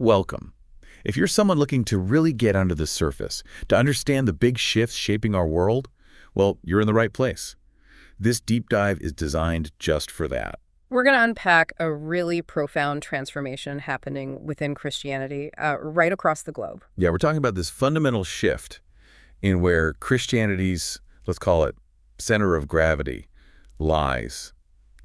Welcome. If you're someone looking to really get under the surface, to understand the big shifts shaping our world, well, you're in the right place. This deep dive is designed just for that. We're going to unpack a really profound transformation happening within Christianity right across the globe. Yeah, we're talking about this fundamental shift in where Christianity's, let's call it, center of gravity lies.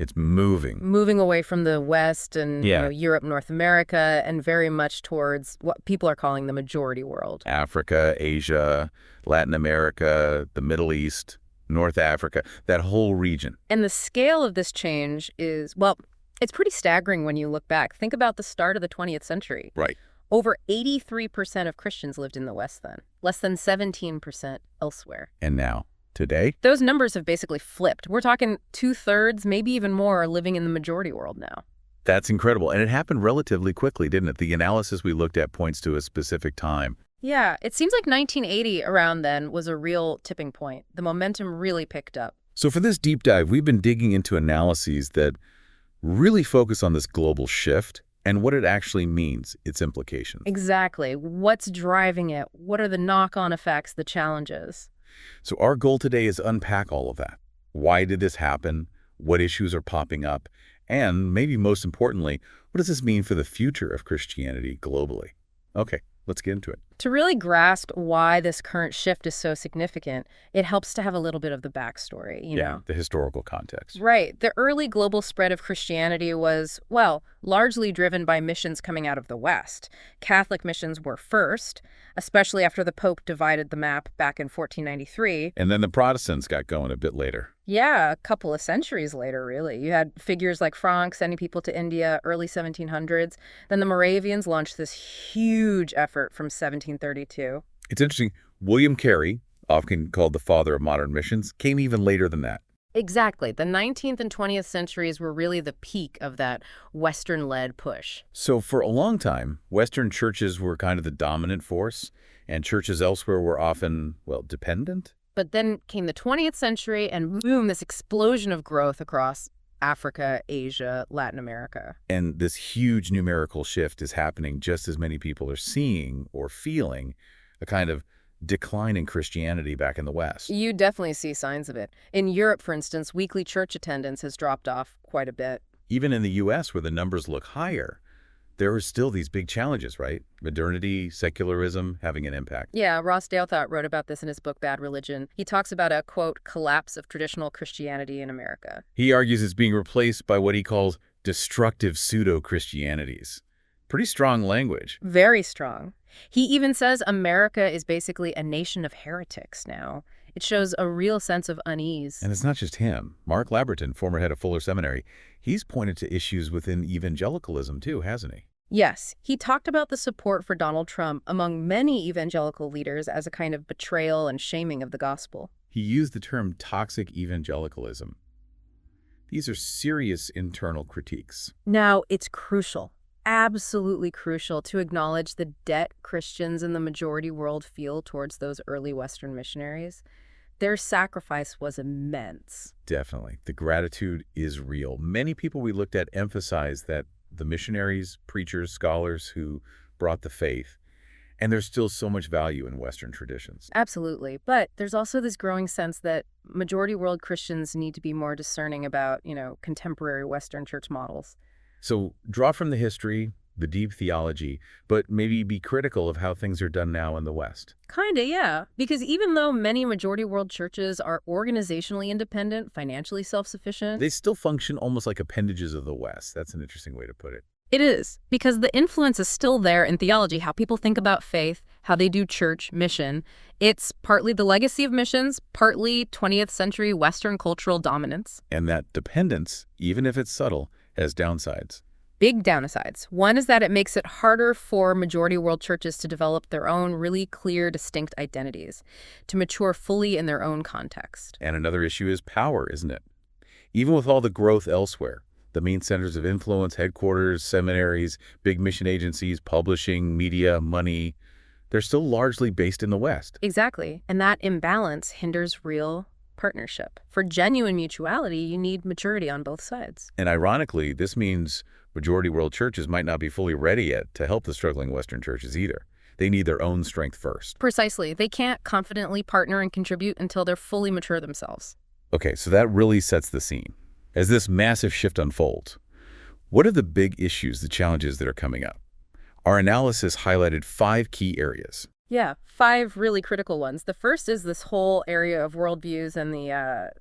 It's moving. Moving away from the West and Yeah. Europe, North America, and very much towards what people are calling the majority world. Africa, Asia, Latin America, the Middle East, North Africa, that whole region. And the scale of this change is, well, it's pretty staggering when you look back. Think about the start of the 20th century. Right. Over 83% of Christians lived in the West then, less than 17% elsewhere. And now, today? Those numbers have basically flipped. We're talking 2/3, maybe even more, are living in the majority world now. That's incredible. And it happened relatively quickly, didn't it? The analysis we looked at points to a specific time. Yeah, it seems like 1980 around then was a real tipping point. The momentum really picked up. So for this deep dive, we've been digging into analyses that really focus on this global shift and what it actually means, its implications. Exactly. What's driving it? What are the knock-on effects, the challenges? So our goal today is unpack all of that. Why did this happen? What issues are popping up? And maybe most importantly, what does this mean for the future of Christianity globally? Okay, let's get into it. To really grasp why this current shift is so significant, it helps to have a little bit of the backstory, you know? The historical context. Right. The early global spread of Christianity was, well, largely driven by missions coming out of the West. Catholic missions were first, especially after the Pope divided the map back in 1493. And then the Protestants got going a bit later. Yeah, a couple of centuries later, really. You had figures like Franck sending people to India, early 1700s. Then the Moravians launched this huge effort from 1732. It's interesting. William Carey, often called the father of modern missions, came even later than that. Exactly. The 19th and 20th centuries were really the peak of that Western-led push. So for a long time, Western churches were kind of the dominant force, and churches elsewhere were often, well, dependent. But then came the 20th century, and boom, this explosion of growth across Africa, Asia, Latin America. And this huge numerical shift is happening just as many people are seeing or feeling a kind of decline in Christianity back in the West. You definitely see signs of it. In Europe, for instance, weekly church attendance has dropped off quite a bit. Even in the U.S., where the numbers look higher, there are still these big challenges, right? Modernity, secularism having an impact. Yeah, Ross Douthat wrote about this in his book, Bad Religion. He talks about a, quote, collapse of traditional Christianity in America. He argues it's being replaced by what he calls destructive pseudo-Christianities. Pretty strong language. Very strong. He even says America is basically a nation of heretics now. It shows a real sense of unease. And it's not just him. Mark Labberton, former head of Fuller Seminary, he's pointed to issues within evangelicalism too, hasn't he? Yes, he talked about the support for Donald Trump among many evangelical leaders as a kind of betrayal and shaming of the gospel. He used the term toxic evangelicalism. These are serious internal critiques. Now, it's crucial, absolutely crucial, to acknowledge the debt Christians in the majority world feel towards those early Western missionaries. Their sacrifice was immense. Definitely. The gratitude is real. Many people we looked at emphasize that the missionaries, preachers, scholars who brought the faith, and there's still so much value in Western traditions. Absolutely. But there's also this growing sense that majority world Christians need to be more discerning about, contemporary Western church models. So draw from the history, the deep theology, but maybe be critical of how things are done now in the West. Kinda, yeah. Because even though many majority world churches are organizationally independent, financially self-sufficient, They still function almost like appendages of the West. That's an interesting way to put it. it is. Because the influence is still there in theology, how people think about faith, how they do church, mission. It's partly the legacy of missions, partly 20th century Western cultural dominance. And that dependence, even if it's subtle, has downsides. Big downsides. One is that it makes it harder for majority world churches to develop their own really clear, distinct identities, to mature fully in their own context. And another issue is power, isn't it? Even with all the growth elsewhere, the main centers of influence, headquarters, seminaries, big mission agencies, publishing, media, money, they're still largely based in the West. Exactly. And that imbalance hinders real partnership. For genuine mutuality, you need maturity on both sides. And ironically, this means Majority world churches might not be fully ready yet to help the struggling Western churches either. They need their own strength first. Precisely. They can't confidently partner and contribute until they're fully mature themselves. Okay, so that really sets the scene. As this massive shift unfolds, what are the big issues, the challenges that are coming up? Our analysis highlighted 5 key areas. Yeah, 5 really critical ones. The first is this whole area of worldviews and the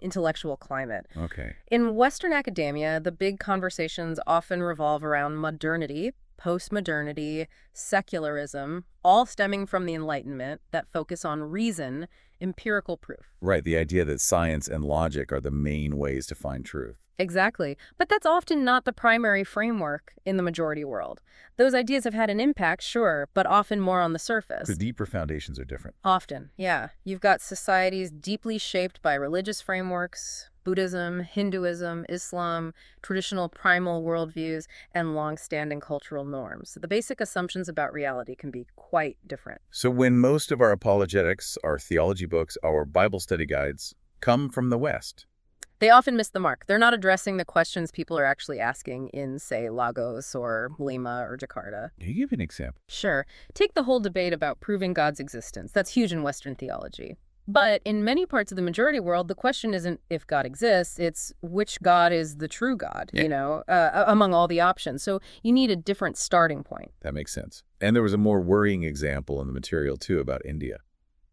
intellectual climate. Okay. In Western academia, the big conversations often revolve around modernity, postmodernity, secularism, all stemming from the Enlightenment that focus on reason, empirical proof. Right, the idea that science and logic are the main ways to find truth. Exactly. But that's often not the primary framework in the majority world. Those ideas have had an impact, sure, but often more on the surface. The deeper foundations are different. Often, yeah. You've got societies deeply shaped by religious frameworks, Buddhism, Hinduism, Islam, traditional primal worldviews, and long-standing cultural norms. The basic assumptions about reality can be quite different. So when most of our apologetics, our theology books, our Bible study guides come from the West, They often miss the mark. They're not addressing the questions people are actually asking in, say, Lagos or Lima or Jakarta. can you give an example? Sure, take the whole debate about proving God's existence. That's huge in Western theology. But in many parts of the majority world, the question isn't if God exists, it's which God is the true God, among all the options. So you need a different starting point. That makes sense. And there was a more worrying example in the material, too, about India.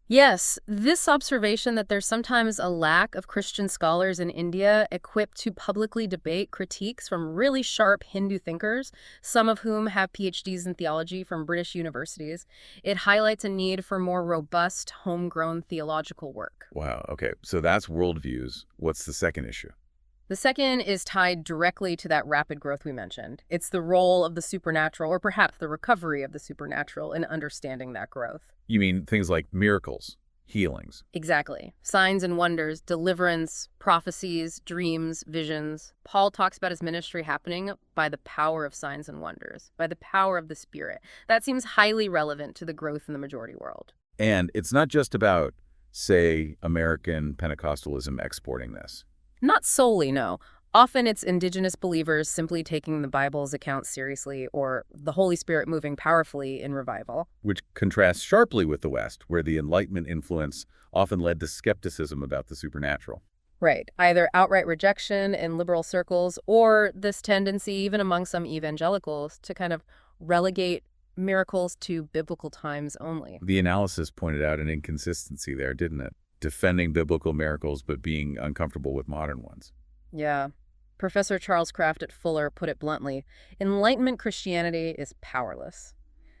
Yes, this observation that there's sometimes a lack of Christian scholars in India equipped to publicly debate critiques from really sharp Hindu thinkers, some of whom have PhDs in theology from British universities. It highlights a need for more robust, homegrown theological work. Wow, okay. So that's worldviews. What's the second issue? The second is tied directly to that rapid growth we mentioned. It's the role of the supernatural, or perhaps the recovery of the supernatural, in understanding that growth. You mean things like miracles, healings? Exactly. Signs and wonders, deliverance, prophecies, dreams, visions. Paul talks about his ministry happening by the power of signs and wonders, by the power of the Spirit. That seems highly relevant to the growth in the majority world. And it's not just about, say, American Pentecostalism exporting this. Not solely, no. Often it's indigenous believers simply taking the Bible's accounts seriously, or the Holy Spirit moving powerfully in revival. Which contrasts sharply with the West, where the Enlightenment influence often led to skepticism about the supernatural. Right. Either outright rejection in liberal circles, or this tendency, even among some evangelicals, to kind of relegate miracles to biblical times only. The analysis pointed out an inconsistency there, didn't it? Defending biblical miracles, but being uncomfortable with modern ones. Yeah. Professor Charles Kraft at Fuller put it bluntly, Enlightenment Christianity is powerless.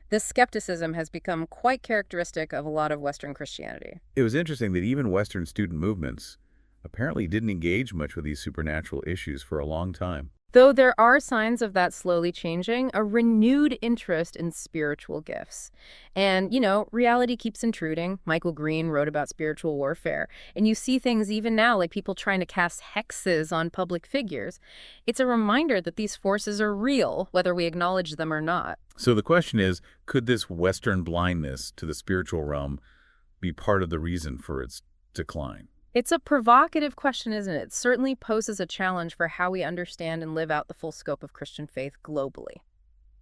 This skepticism has become quite characteristic of a lot of Western Christianity. It was interesting that even Western student movements apparently didn't engage much with these supernatural issues for a long time. Though there are signs of that slowly changing, a renewed interest in spiritual gifts. And, reality keeps intruding. Michael Green wrote about spiritual warfare. And you see things even now, like people trying to cast hexes on public figures. It's a reminder that these forces are real, whether we acknowledge them or not. So the question is, could this Western blindness to the spiritual realm be part of the reason for its decline? It's a provocative question, isn't it? It certainly poses a challenge for how we understand and live out the full scope of Christian faith globally.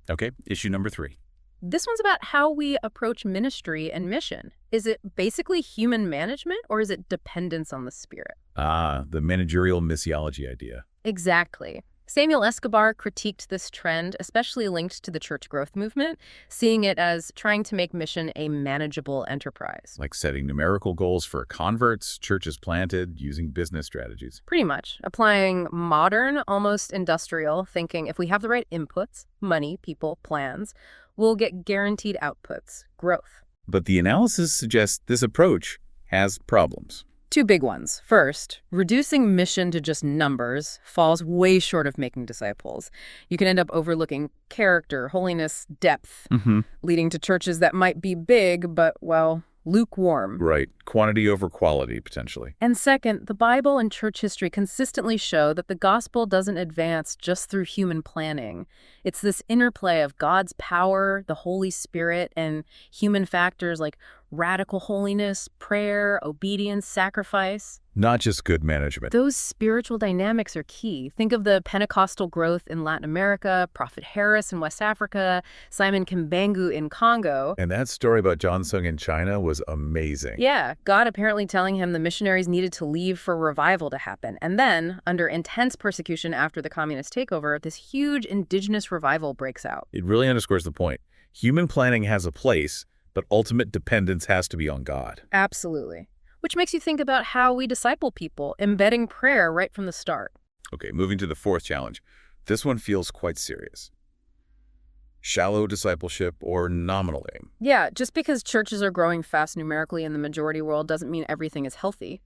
Okay, issue number 3. This one's about how we approach ministry and mission. Is it basically human management, or is it dependence on the Spirit? Ah, the managerial missiology idea. Exactly. Samuel Escobar critiqued this trend, especially linked to the church growth movement, seeing it as trying to make mission a manageable enterprise. Like setting numerical goals for converts, churches planted, using business strategies. Pretty much. Applying modern, almost industrial thinking. If we have the right inputs, money, people, plans, we'll get guaranteed outputs, growth. But the analysis suggests this approach has problems. 2 big ones. First, reducing mission to just numbers falls way short of making disciples. You can end up overlooking character, holiness, depth, leading to churches that might be big, but, lukewarm. Right. Quantity over quality, potentially. And second, the Bible and church history consistently show that the gospel doesn't advance just through human planning. It's this interplay of God's power, the Holy Spirit, and human factors like radical holiness, prayer, obedience, sacrifice. not just good management. Those spiritual dynamics are key. Think of the Pentecostal growth in Latin America, Prophet Harris in West Africa, Simon Kimbangu in Congo. And that story about John Sung in China was amazing. Yeah, God apparently telling him the missionaries needed to leave for revival to happen. And then, under intense persecution after the communist takeover, this huge indigenous revival breaks out. It really underscores the point. Human planning has a place, but ultimate dependence has to be on God. Absolutely. Which makes you think about how we disciple people, embedding prayer right from the start. Okay, moving to the fourth challenge. This one feels quite serious. Shallow discipleship or nominal aim. Yeah, just because churches are growing fast numerically in the majority world doesn't mean everything is healthy.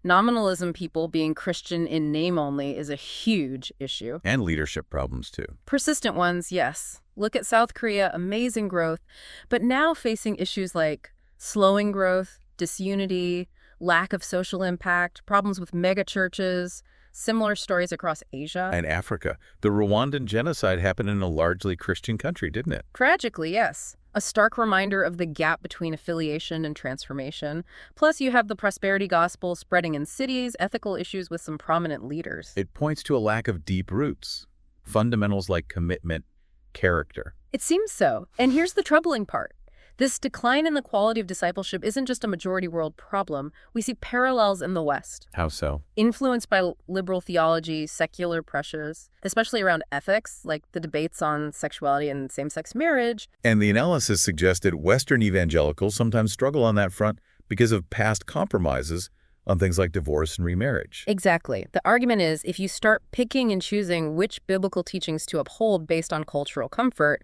Nominalism people being Christian in name only is a huge issue. And leadership problems, too. Persistent ones, yes. Look at South Korea, amazing growth, but now facing issues like slowing growth, disunity, lack of social impact, problems with megachurches, similar stories across Asia. And Africa. The Rwandan genocide happened in a largely Christian country, didn't it? Tragically, yes. A stark reminder of the gap between affiliation and transformation. Plus, you have the prosperity gospel spreading in cities, ethical issues with some prominent leaders. It points to a lack of deep roots. Fundamentals like commitment, character. It seems so. And here's the troubling part. This decline in the quality of discipleship isn't just a majority world problem. We see parallels in the West. How so? Influenced by liberal theology, secular pressures, especially around ethics, like the debates on sexuality and same-sex marriage. And the analysis suggested Western evangelicals sometimes struggle on that front because of past compromises on things like divorce and remarriage. Exactly. The argument is if you start picking and choosing which biblical teachings to uphold based on cultural comfort,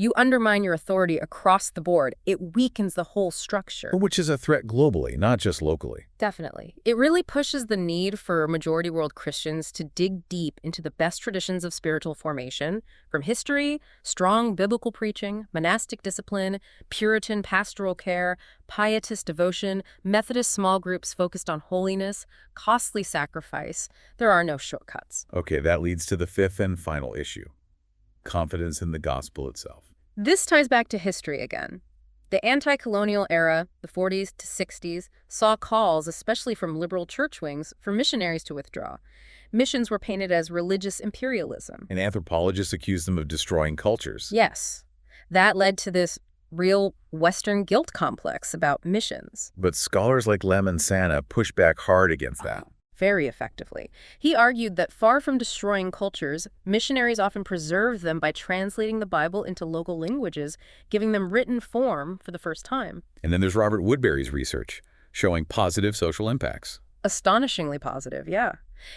you undermine your authority across the board. It weakens the whole structure. Which is a threat globally, not just locally. Definitely. It really pushes the need for majority world Christians to dig deep into the best traditions of spiritual formation, from history, strong biblical preaching, monastic discipline, Puritan pastoral care, pietist devotion, Methodist small groups focused on holiness, costly sacrifice. There are no shortcuts. Okay, that leads to the fifth and final issue. Confidence in the gospel itself. This ties back to history again. The anti-colonial era, the 40s to 60s, saw calls, especially from liberal church wings, for missionaries to withdraw. Missions were painted as religious imperialism. And anthropologists accused them of destroying cultures. Yes. That led to this real Western guilt complex about missions. But scholars like Lemon Santa push back hard against that. Very effectively. He argued that far from destroying cultures, missionaries often preserved them by translating the Bible into local languages, giving them written form for the first time. And then there's Robert Woodbury's research, showing positive social impacts. Astonishingly positive, yeah.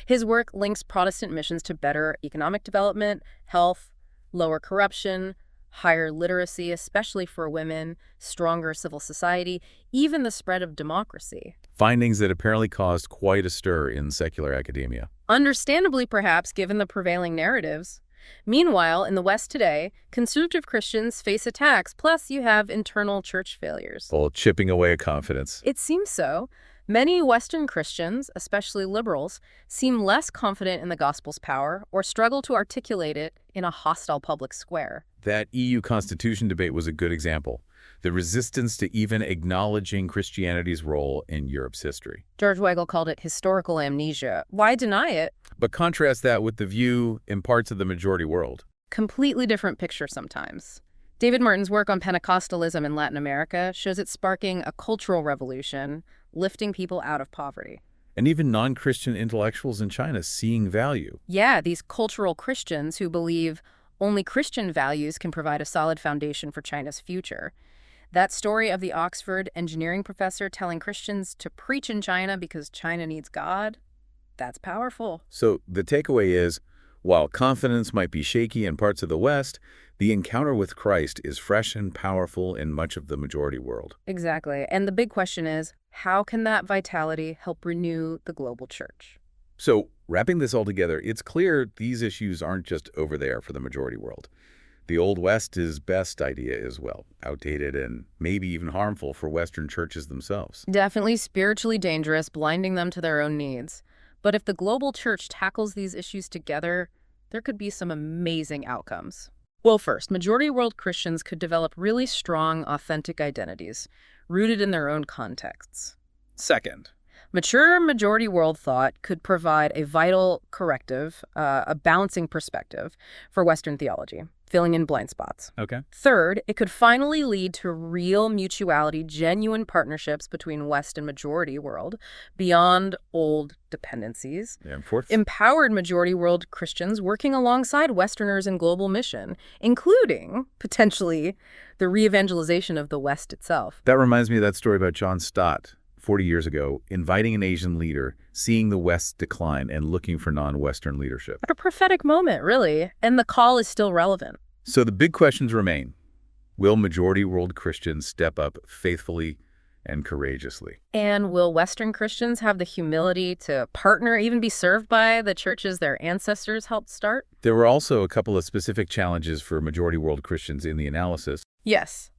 His work links Protestant missions to better economic development, health, lower corruption, higher literacy, especially for women, stronger civil society, even the spread of democracy. Findings that apparently caused quite a stir in secular academia. Understandably, perhaps, given the prevailing narratives. Meanwhile, in the West today, conservative Christians face attacks, plus you have internal church failures. Well, chipping away at confidence. It seems so. Many Western Christians, especially liberals, seem less confident in the gospel's power or struggle to articulate it in a hostile public square. That EU Constitution debate was a good example. The resistance to even acknowledging Christianity's role in Europe's history. George Weigel called it historical amnesia. Why deny it? But contrast that with the view in parts of the majority world. Completely different picture sometimes. David Merton's work on Pentecostalism in Latin America shows it sparking a cultural revolution, lifting people out of poverty. And even non-Christian intellectuals in China seeing value. Yeah, these cultural Christians who believe only Christian values can provide a solid foundation for China's future. That story of the Oxford engineering professor telling Christians to preach in China because China needs God, that's powerful. So the takeaway is, while confidence might be shaky in parts of the West, the encounter with Christ is fresh and powerful in much of the majority world. Exactly. And the big question is, how can that vitality help renew the global church? So wrapping this all together, it's clear these issues aren't just over there for the majority world. The Old West's best idea is, well, outdated and maybe even harmful for Western churches themselves. Definitely spiritually dangerous, blinding them to their own needs. But if the global church tackles these issues together, there could be some amazing outcomes. Well, first, majority world Christians could develop really strong, authentic identities, rooted in their own contexts. Second, Mature majority world thought could provide a vital corrective, a balancing perspective for Western theology, filling in blind spots. Okay. Third, it could finally lead to real mutuality, genuine partnerships between West and majority world beyond old dependencies. Yeah, and fourth. Empowered majority world Christians working alongside Westerners in global mission, including, potentially, the re-evangelization of the West itself. That reminds me of that story about John Stott, 40 years ago, inviting an Asian leader, seeing the West decline, and looking for non-Western leadership. What a prophetic moment, really. And the call is still relevant. So the big questions remain. Will majority world Christians step up faithfully and courageously? And will Western Christians have the humility to partner, even be served by the churches their ancestors helped start? There were also a couple of specific challenges for majority world Christians in the analysis. Yes.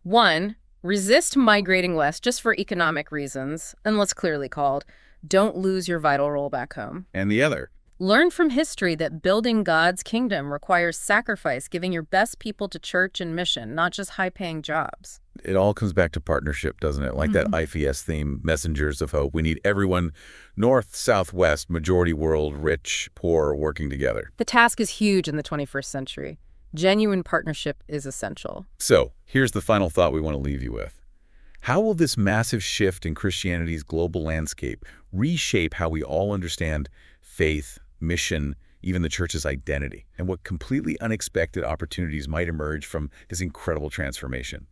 One, resist migrating west just for economic reasons, unless clearly called. Don't lose your vital role back home. And the other, Learn from history that building God's kingdom requires sacrifice, giving your best people to church and mission, not just high-paying jobs. it all comes back to partnership, doesn't it? Like that IFES theme, Messengers of Hope. We need everyone, north, south, west, majority world, rich, poor, working together. The task is huge in the 21st century. Genuine partnership is essential. So here's the final thought we want to leave you with. How will this massive shift in Christianity's global landscape reshape how we all understand faith, mission, even the church's identity, and what completely unexpected opportunities might emerge from this incredible transformation?